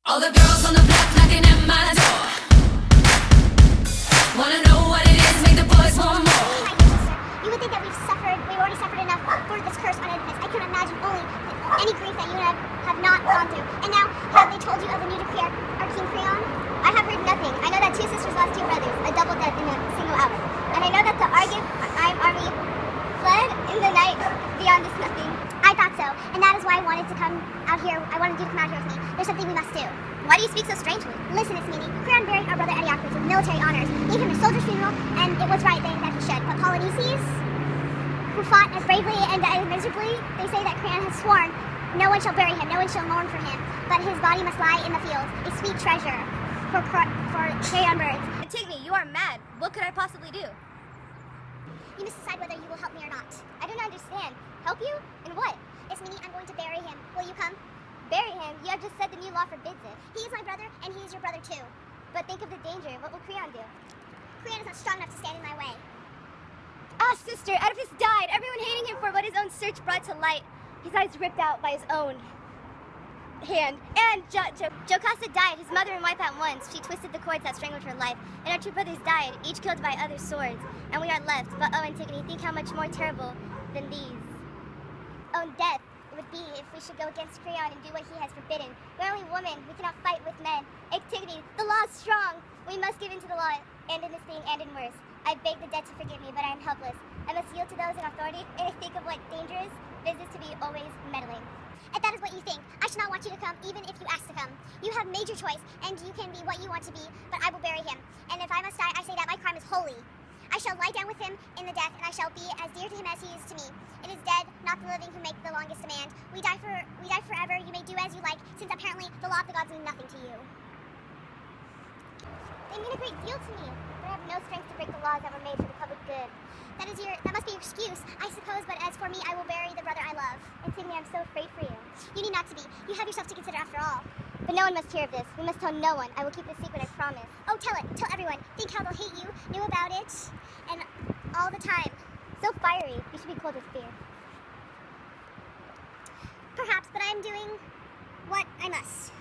All the girls on the block knocking at my door. Wanna know what it is, make the boys want more. You would think that we've already suffered enough for this curse on Oedipus. I couldn't imagine only any grief that you have not gone through. And now, have they told you of the new decree our King Creon? I have heard nothing. I know that two sisters lost two brothers, a double death in a single hour. And I know that the army fled in the night beyond this nothing. I thought so, and that is why I wanted to come out here. I wanted you to come out here with me. There's something we must do. Why do you speak so strangely? Listen, Ismene. Creon buried our brother Antiochus with military honors, gave him a soldier's funeral, and it was right that he should. But Polyneices, who fought as bravely and died miserably, they say that Creon has sworn no one shall bury him, no one shall mourn for him, but his body must lie in the fields, a sweet treasure for Creon birds. Antigone, you are mad. What could I possibly do? You must decide whether you will help me or not. I don't understand. Help you? In what? Ismene, I'm going to bury him. Will you come? Bury him? You have just said the new law forbids it. He is my brother, and he is your brother too. But think of the danger. What will Creon do? Creon is not strong enough to stand in my way. Ah, sister, Oedipus died. Everyone hating him for what his own search brought to light. His eyes ripped out by his own hand. And Jocasta died. His mother in wipe at once. She twisted the cords that strangled her life. And our two brothers died, each killed by other swords. And we are left. But oh, Antigone, think how much more terrible than these. Oh, death would be if we should go against Creon and do what he has forbidden. We're only women. We cannot fight with men. Antigone, the law is strong. We must give in to the law, and in this thing, and in worse. I beg the dead to forgive me, but I am helpless. I must yield to those in authority, and I think of what dangerous business to be always meddling. If that is what you think, I should not want you to come, even if you ask to come. You have made your choice, and you can be what you want to be, but I will bury him. And if I must die, I say that my crime is holy. I shall lie down with him in the death, and I shall be as dear to him as he is to me. It is dead, not the living, who make the longest demand. We die forever. You may do as you like, since apparently the law of the gods means nothing to you. They mean a great deal to me, but I have no strength to break the laws that were made for the public good. That must be your excuse, I suppose, but as for me, I will bury the brother I love. Antigone, I'm so afraid for you. You need not to be. You have yourself to consider after all. But no one must hear of this. We must tell no one. I will keep the secret, I promise. Oh, tell it. Tell everyone. Think how they'll hate you, knew about it, and all the time. So fiery. You should be cold with fear. Perhaps, but I'm doing what I must.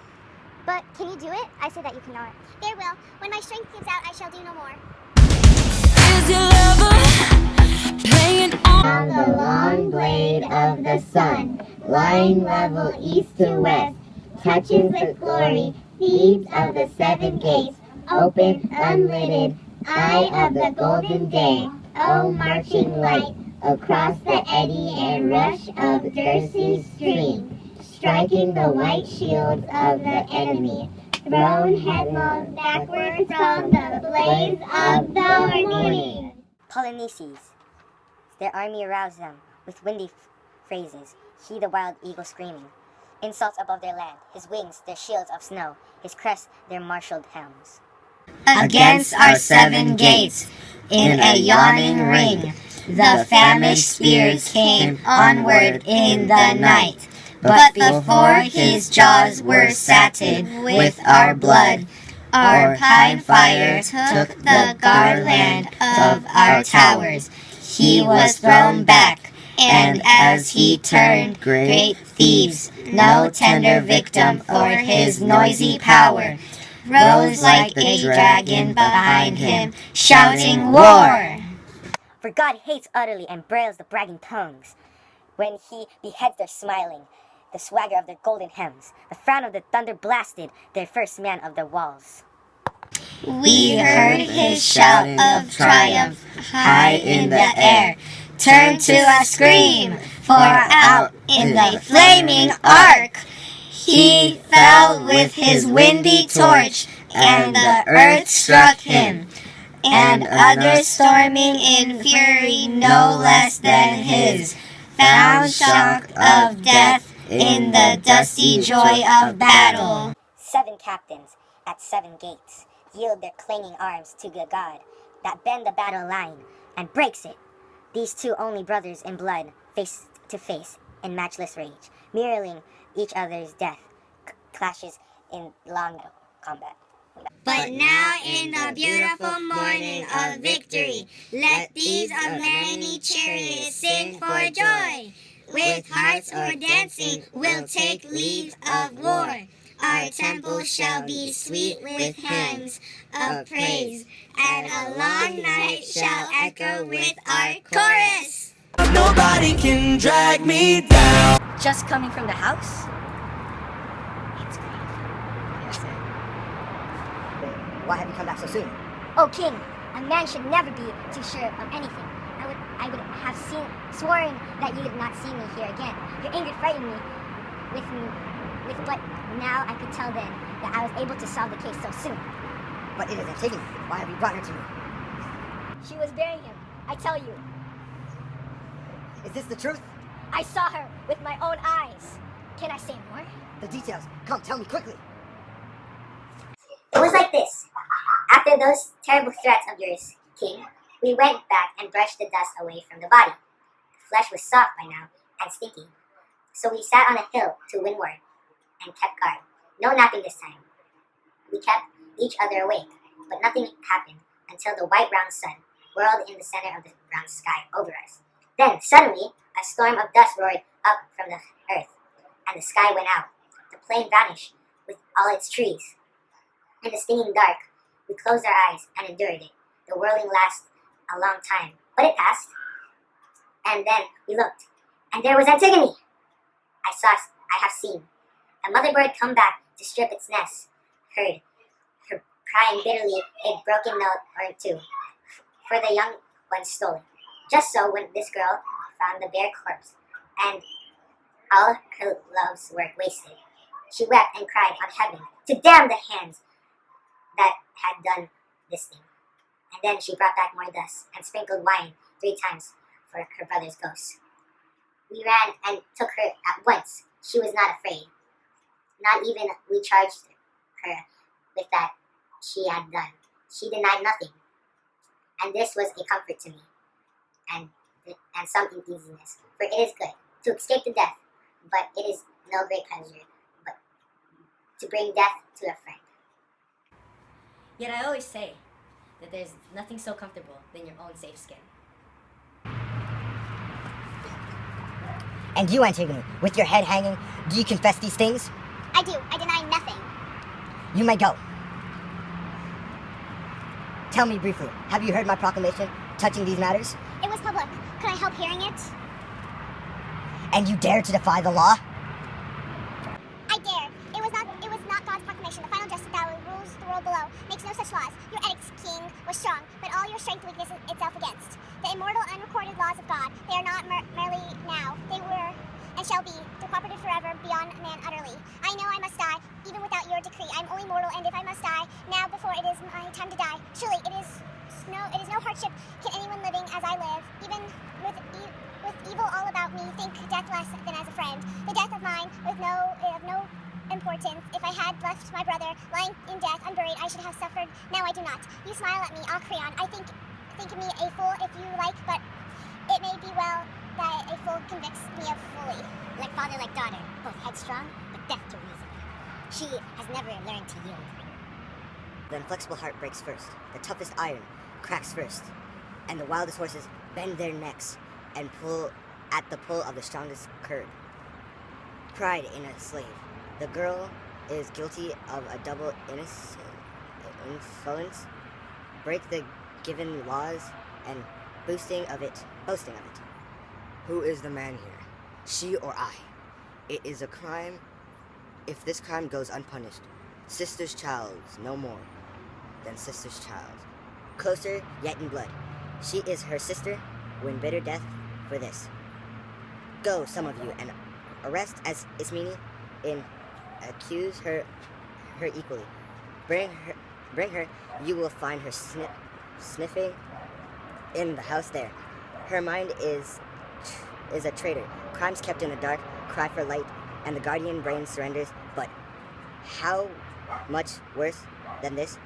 But can you do it? I say that you cannot. There will. When my strength gives out, I shall do no more. Is your lover playing On the long blade of the sun, lying level east to west, touches with glory, thieves of the seven gates, open, unlidded, eye of the golden day, O marching light, across the eddy and rush of Dirce's stream, striking the white shields of the enemy, thrown headlong backward from the blaze of the morning. Polyneices. Their army aroused them with windy phrases, he the wild eagle screaming. Insults above their land, his wings their shields of snow, his crest their marshaled helms. Against our seven gates, in a yawning ring, the famished spears came onward in the night. But before his jaws were sated with our blood, our pine fire took the garland of our towers. He was thrown back, and as he turned, great thieves, no tender victim for his noisy power, rose like a dragon behind him, shouting war. For God hates utterly and brails the bragging tongues. When he beheads their smiling, the swagger of their golden hems, the frown of the thunder blasted their first man of the walls. We heard his shout of triumph high in the air, turn to a scream, for out in the flaming arc he fell with his windy torch, and the earth struck him, and others storming in fury no less than his, found shock of death in the dusty joy of battle. 7 captains at 7 gates yield their clanging arms to the god that bend the battle line and breaks it. These two only brothers in blood, face to face in matchless rage, mirroring each other's death, clashes in long combat. But now in the beautiful morning of victory, let these of many chariots sing for joy. With hearts or dancing, we'll take leave of war. Our temple shall be sweet with hymns of praise, and a long night shall echo with our chorus. Nobody can drag me down. Just coming from the house? It's great. Yes, sir. Why have you come back so soon? Oh, King, a man should never be too sure of anything. I would have sworn that you would not see me here again. Your anger frightened me with what now I could tell then that I was able to solve the case so soon. But it is Antigone. Why have you brought her to me? She was bearing him, I tell you. Is this the truth? I saw her with my own eyes. Can I say more? The details. Come, tell me quickly. It was like this. After those terrible threats of yours, King, we went back and brushed the dust away from the body. The flesh was soft by now and stinky. So we sat on a hill to windward and kept guard. No napping this time. We kept each other awake, but nothing happened until the white round sun whirled in the center of the brown sky over us. Then, suddenly, a storm of dust roared up from the earth, and the sky went out. The plain vanished with all its trees. In the stinging dark, we closed our eyes and endured it. The whirling lasted a long time, but it passed. And then we looked, and there was Antigone. I have seen a mother bird come back to strip its nest, heard her crying bitterly a broken note or two, for the young ones stolen. Just so, when this girl found the bare corpse, and all her love's work wasted, she wept and cried on heaven to damn the hands that had done this thing. And then she brought back more dust and sprinkled wine 3 times for her brother's ghost. We ran and took her at once. She was not afraid. Not even we charged her with that she had done. She denied nothing. And this was a comfort to me, and some uneasiness. For it is good to escape the death, but it is no great pleasure, but to bring death to a friend. Yet I always say that there's nothing so comfortable than your own safe skin. And you, Antigone, with your head hanging, do you confess these things? I do. I deny nothing. You may go. Tell me briefly, have you heard my proclamation touching these matters? It was public. Could I help hearing it? And you dare to defy the law? I dared. It was not God's proclamation. The final justice that rules the world below makes no such laws. Your edicts, King, was strong, but all your strength weakness itself against. The immortal, unrecorded laws of God, they are not merely now. They were and shall be, cooperative forever, beyond man utterly. I know I must die, even without your decree. I am only mortal, and if I must die, now before it is my time to die, surely it is no hardship can anyone living as I live, even with evil all about me, think death less than as a friend. The death of mine of no importance. If I had left my brother lying in death unburied, I should have suffered. Now I do not. You smile at me, Creon. I think me a fool if you like, but it may be well that a fool convicts me of folly. Like father, like daughter, both headstrong, but deaf to reason. She has never learned to yield. The inflexible heart breaks first, the toughest iron cracks first, and the wildest horses bend their necks and pull at the pull of the strongest curb. Pride in a slave. The girl is guilty of a double insolence, break the given laws, and boasting of it. Who is the man here? She or I? It is a crime. If this crime goes unpunished, sister's child's no more than sister's child. Closer yet in blood. She is her sister, win bitter death for this. Go, some of you, and arrest as Ismene, and accuse her equally. Bring her. You will find her sniffing in the house there. Her mind is a traitor. Crimes kept in the dark cry for light, and the guardian brain surrenders. But how much worse than this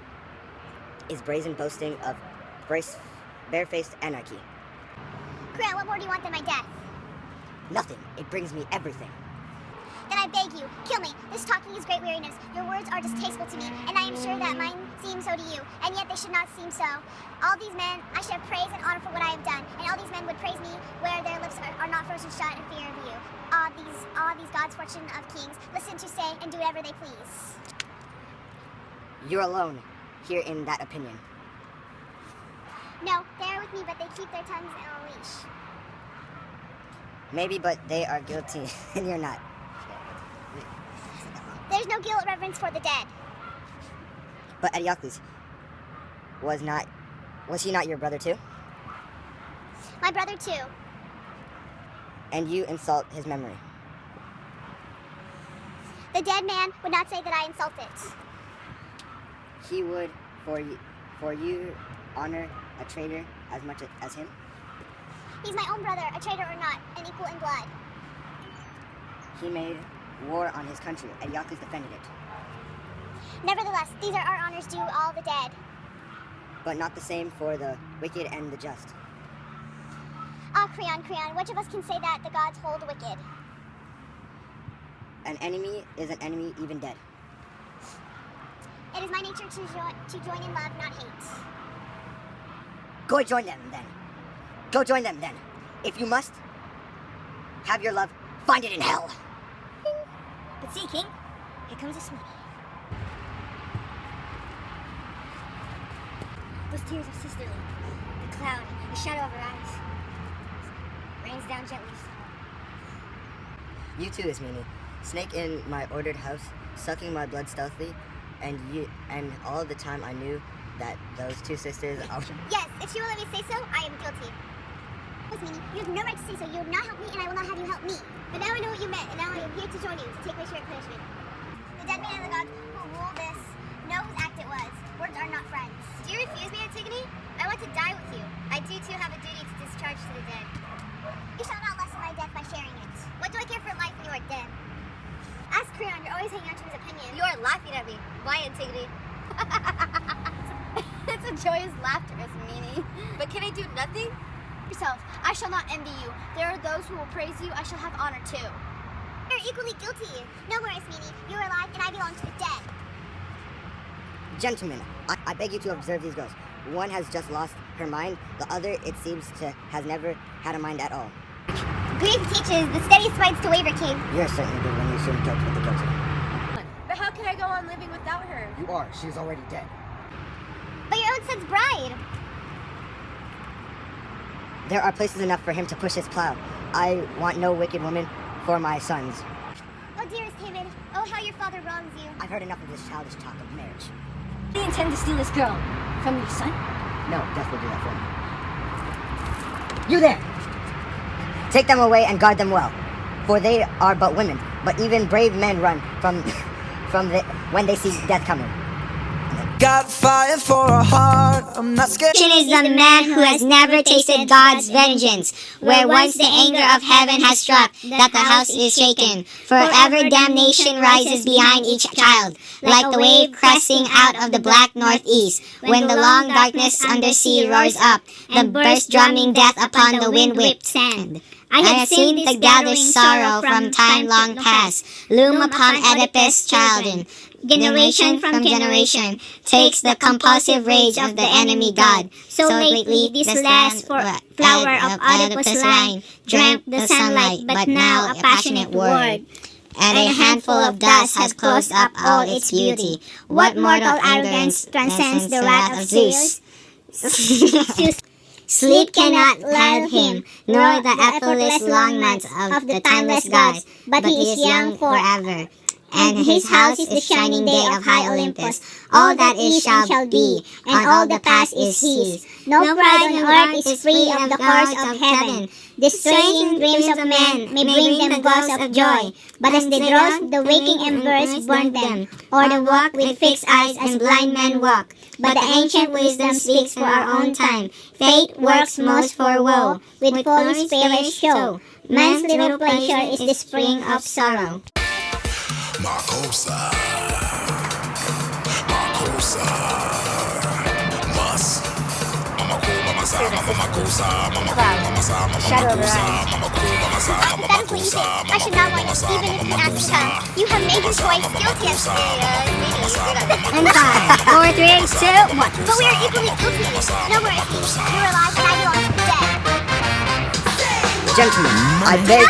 is brazen boasting of barefaced anarchy. Creon, what more do you want than my death? Nothing. It brings me everything. Then I beg you, kill me. This talking is great weariness. Your words are distasteful to me, and I am sure that mine seem so to you, and yet they should not seem so. All these men, I should have praise and honor for what I have done, and all these men would praise me where their lips are not frozen shut in fear of you. all these God's fortune of kings listen to say and do whatever they please. You're alone here in that opinion. No, they are with me, but they keep their tongues on a leash. Maybe, but they are guilty, and you're not. There's no guilt reverence for the dead. But Anitogone was he not your brother too? My brother too. And you insult his memory. The dead man would not say that I insult it. He would, for you, honor a traitor as much as him? He's my own brother, a traitor or not, an equal in blood. He made war on his country, and Anitogone defended it. Nevertheless, these are our honors due all the dead. But not the same for the wicked and the just. Ah, Creon, which of us can say that the gods hold wicked? An enemy is an enemy even dead. It is my nature to join in love, not hate. Go join them then. Go join them then. If you must have your love, find it in hell. But see, King, here comes a sweetie. Those tears are sisterly. The cloud, the shadow of her eyes, rains down gently. You too, Ismini. Snake in my ordered house, sucking my blood stealthily, and all the time I knew that those two sisters are... Yes, if you will let me say so, I am guilty. Ismini, you have no right to say so. You have not helped me, and I will not have you help me. But now I know what you meant, and now I am here to join you to take my share of punishment. The dead man and the gods who rule this know whose act it was. Words are not friends. Do you refuse me, Antigone? I want to die with you. I do too have a duty to discharge to the dead. You shall not lessen my death by sharing it. What do I care for life when you are dead? Ask Creon, you're always hanging on to his opinion. You are laughing at me. Why, Antigone? It's a joyous laughter, Ismini. But can I do nothing? Yourself, I shall not envy you. There are those who will praise you. I shall have honor too. You're equally guilty. No more, Ismini. You are alive, and I belong to the dead. Gentlemen, I beg you to observe these girls. One has just lost her mind. The other, it seems has never had a mind at all. Grief teaches the steady smites to waver, King. You're certainly good when you assume guilt with the guilty. But how can I go on living without her? You are. She is already dead. But your own son's bride. There are places enough for him to push his plow. I want no wicked woman for my sons. Oh, dearest David. Oh, how your father wrongs you. I've heard enough of this childish talk of marriage. Do you intend to steal this girl from your son? No, death will do that for me. You there! Take them away and guard them well, for they are but women. But even brave men run from when they see death coming. Got fire for a heart, I'm not scared. Is the man who has never tasted God's vengeance, where once the anger of heaven has struck, that the house is shaken. Forever damnation rises behind each child, like the wave cresting out of the black northeast, when the long darkness under sea roars up, and bursts drumming death upon the wind-whipped sand. I have seen the gathered sorrow from time long past loom upon Oedipus' children. Generation from generation takes the compulsive rage of the enemy god. So lately this last flower of Oedipus' line dreamt the sunlight, but now a passionate word. And a handful of dust has closed up all its beauty. What mortal arrogance transcends the wrath of Zeus? Sleep cannot lull him, nor the effortless long nights of the timeless gods, but he is young forever. And his house is the shining day of high Olympus. All that is shall be, and all the past is his. No pride on earth is free of the horrors of heaven. The straying dreams of men may bring them ghosts of joy, but as they draw, the waking embers burn them, or the walk with fixed eyes as blind men walk. But the ancient wisdom speaks for our own time. Fate works most for woe, with folly's fairest show. Man's little pleasure is the spring of sorrow. Marcosa, must. Mama cool, mama sa, mama cosa, mama cool, mama sa, mama cosa, mama cool, mama sa, mama That is what you cosa, think. I should not want you, even if you ask to come. You have made your choice guilty as And 5, 4, 3, 2, 1. But we are equally guilty. No more if you are alive and I belong to the dead. Gentlemen, I beg...